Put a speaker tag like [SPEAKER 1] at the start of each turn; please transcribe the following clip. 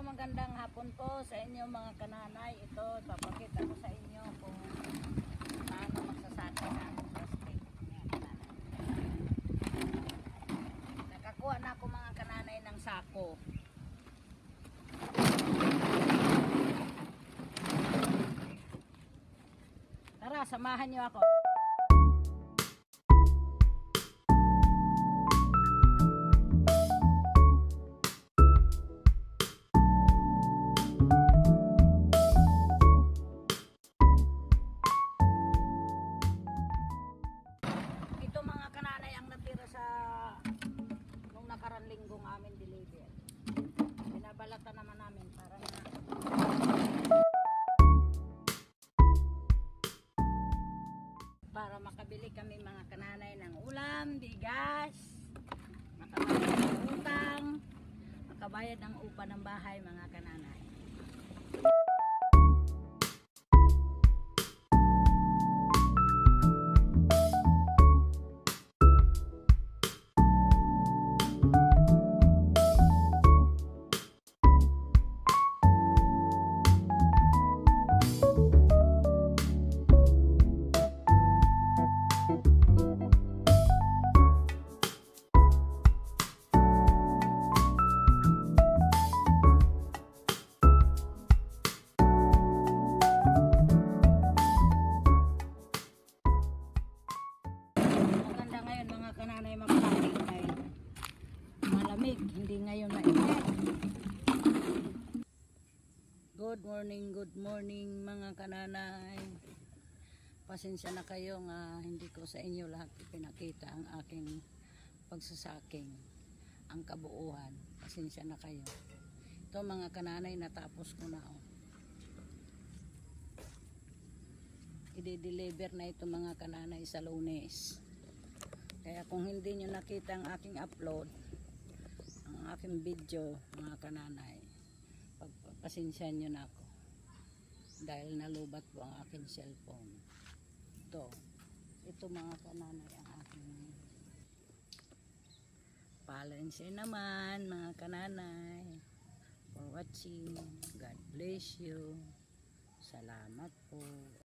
[SPEAKER 1] magandang hapon po sa inyo mga kananay. Ito, papakita ko sa inyo kung paano magsasaka sa ating plastic. Nakakuha na ako mga kananay ng sako. Tara, samahan niyo ako. Nung nakarang linggong amin deliver, binabalatan naman namin para makabili kami mga kananay ng ulam, bigas, makabayad ng utang, makabayad ng upa ng bahay mga kananay. Kananay magpapit ay malamig, hindi ngayon mainit. Good morning mga kananay. Pasensya na kayo nga hindi ko sa inyo lahat ipinakita ang aking pagsasaking, ang kabuuan. Pasensya na kayo. Ito mga kananay, natapos ko na. I-deliver na ito mga kananay sa Lunes. Kaya kung hindi nyo nakita ang aking upload, ang aking video mga kananay, pagpapasensyahan nyo na ako dahil nalubat po ang aking cellphone. Ito mga kananay ang aking palense naman mga kananay for watching. God bless you. Salamat po.